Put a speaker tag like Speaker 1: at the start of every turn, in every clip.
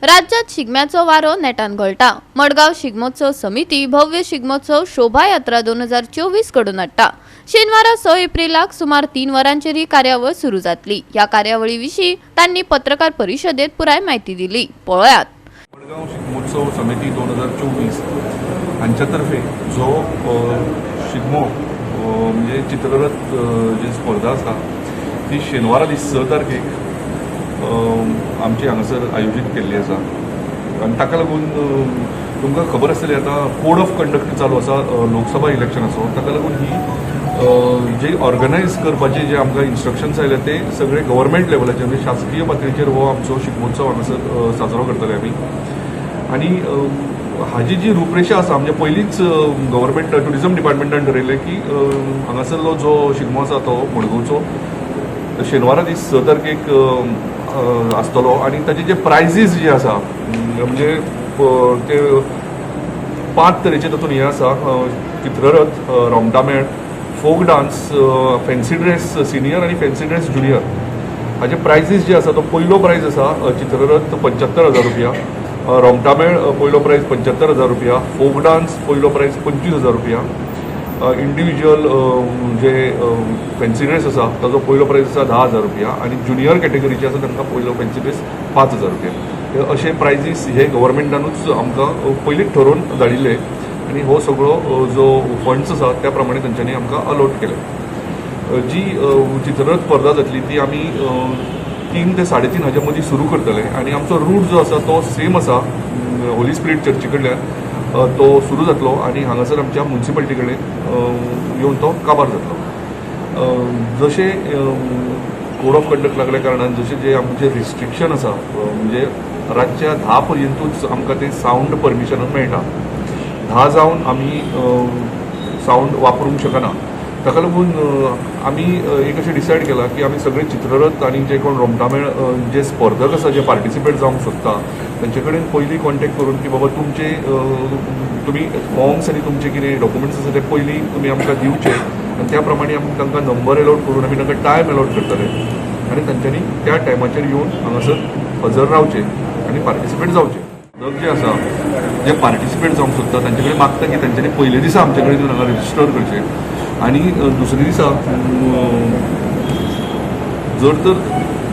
Speaker 1: राज्यात शिगम्याचो वारो नेटान घोळटा। मडगाव शिगमोत्सव समिती भव्य शिगमोत्सव शोभायात्रा 2024 घडोवन हाडटा। शेनवारा 6 एप्रिलाक सुमार 3 वरांचेर ही कार्यावळ सुरू जातली। या कार्यावळी विशीं तांणी पत्रकार परिशदेत पुराय माहिती दिली। पळयात।
Speaker 2: मडगाव शिगमोत्सव समिती 2024 हांच्या तर्फे जो शिगमो म्हणजे चित्ररथ जी स्पर्धा आसा ती शेनवारा दीस 6 तारखेक आमची हांगासर आयोजीत केल्ली आसा आनी ताका लागून तुमकां खबर आसतली आतां कोड ऑफ कंडक्ट चालू आसा लोकसभा इलेक्शनाचो। ताका लागून ही जे ऑर्गनायज करपाचे जे आमकां इन्स्ट्रक्शन्स आयले ते सगळे गव्हर्मेंट लेवलाचेर म्हणजे शासकीय पातळीचेर हो आमचो शिगमोत्सव हांगासर साजरो करतले आमी। आनी हाजी जी रूपरेषा आसा म्हणजे पयलींच गव्हर्मेंट ट्युरिजम डिपार्टमेंटान ठरयलें की हांगासरलो जो शिगमो आसा तो मडगांवचो शेनवारा दीस 6 तारखेक आसतलो आनी ताचे जे प्रायजीस जे आसा म्हणजे ते 5 तरेचे तातूंत हे आसा चित्ररथ, Romtamel, folk dance, fancy dress senior आनी फॅन्सी ड्रेस ज्युनियर। हाचे प्रायजीस जे आसा तो पयलो प्रायज आसा चित्ररथ 75,000 रुपया, रोमटामेळ पयलो प्रायज 75,000 रुपया, फोक डान्स पयलो प्रायज 25,000 रुपया, इंडिविज्युअल जे फॅन्सी ड्रेस आसा ताजो पयलो प्रायज आसा 10,000 रुपया आनी ज्युनियर कॅटेगरीचे आसा तांकां पयलो फॅन्सी ड्रेस 5,000 रुपया। अशे प्रायजीस हे गव्हर्मेंटानूच आमकां पयलींच ठरोवन धाडिल्ले आनी हो सगळो जो फंड्स आसा त्या प्रमाणे तांच्यांनी आमकां अलॉट केले। जी चित्ररथ स्पर्धा जातली ती आमी 3 ते 3.5 हाजे मदीं सुरू करतले आनी आमचो रूट जो आसा तो सेम आसा होली स्पिरीट चर्ची कडल्यान तो सुरू जातलो आनी हांगासर आमच्या म्युनिसिपालिटी कडेन येवन तो काबार जातलो। जशे कोड ऑफ कंडक्ट लागल्या कारणान जशे जे आमचे रिस्ट्रिक्शन आसा म्हणजे रातच्या 10 पर्यंतूच आमकां ते सावंड परमिशन मेळटा। 10 जावन आमी सावंड वापरूंक शकना। ताका लागून आमी एक अशें डिसायड केलां की आमी सगळे चित्ररथ आनी जे कोण रोमटामेळ जे स्पर्धक आसा जे पार्टिसिपेट जावंक सोदता तांचे कडेन पयलीं कॉन्टेक्ट करून की बाबा तुमचे तुमी फॉर्म्स आनी तुमचे कितें डॉक्युमेंट्स आसा ते पयलीं तुमी आमकां दिवचे आनी त्या प्रमाणे आमी तांकां नंबर अलॉट करून आमी तांकां टायम अलॉट करतले आनी तांच्यांनी त्या टायमाचेर येवन हांगासर हजर रावचे आनी पार्टिसिपेट जावचे। जे आसा जे पार्टिसिपेट जावंक सोदता तांचे कडेन मागता की तांच्यांनी पयले दिसा आमचे कडेन येवन हांगा रजिस्टर करचें आनी दुसरे दिसा जर तर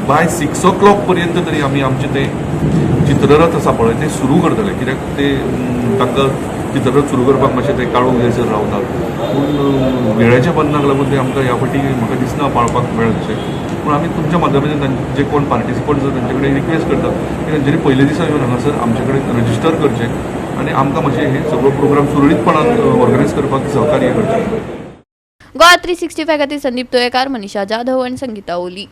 Speaker 2: बाय 6 o'clock पर्यंत तरी आमी आमचे ते चित्ररथ आसा पळय ते सुरू करतले कित्याक ते तांकां चित्ररथ सुरू करपाक मातशें ते काळोख जायसर रावतात पूण वेळाच्या बंधनाक लागून ते आमकां ह्या फावटी म्हाका दिसना पाळपाक मेळत अशें। पूण आमी तुमच्या माध्यमांतल्यान जे कोण पार्टिसिपंट आसा तांचे कडेन रिक्वेस्ट करता की तांच्यांनी पयले दिसा येवन हांगासर आमचे कडेन रजिस्टर करचें आनी आमकां मातशें हे सगळो प्रोग्राम सुरळीतपणान ऑर्गनायज करपाक सहकार्य करचें।
Speaker 1: गोवा 365 खातीर संदीप तोयेकार, मनीषा जाधव आनी संगीता ओली।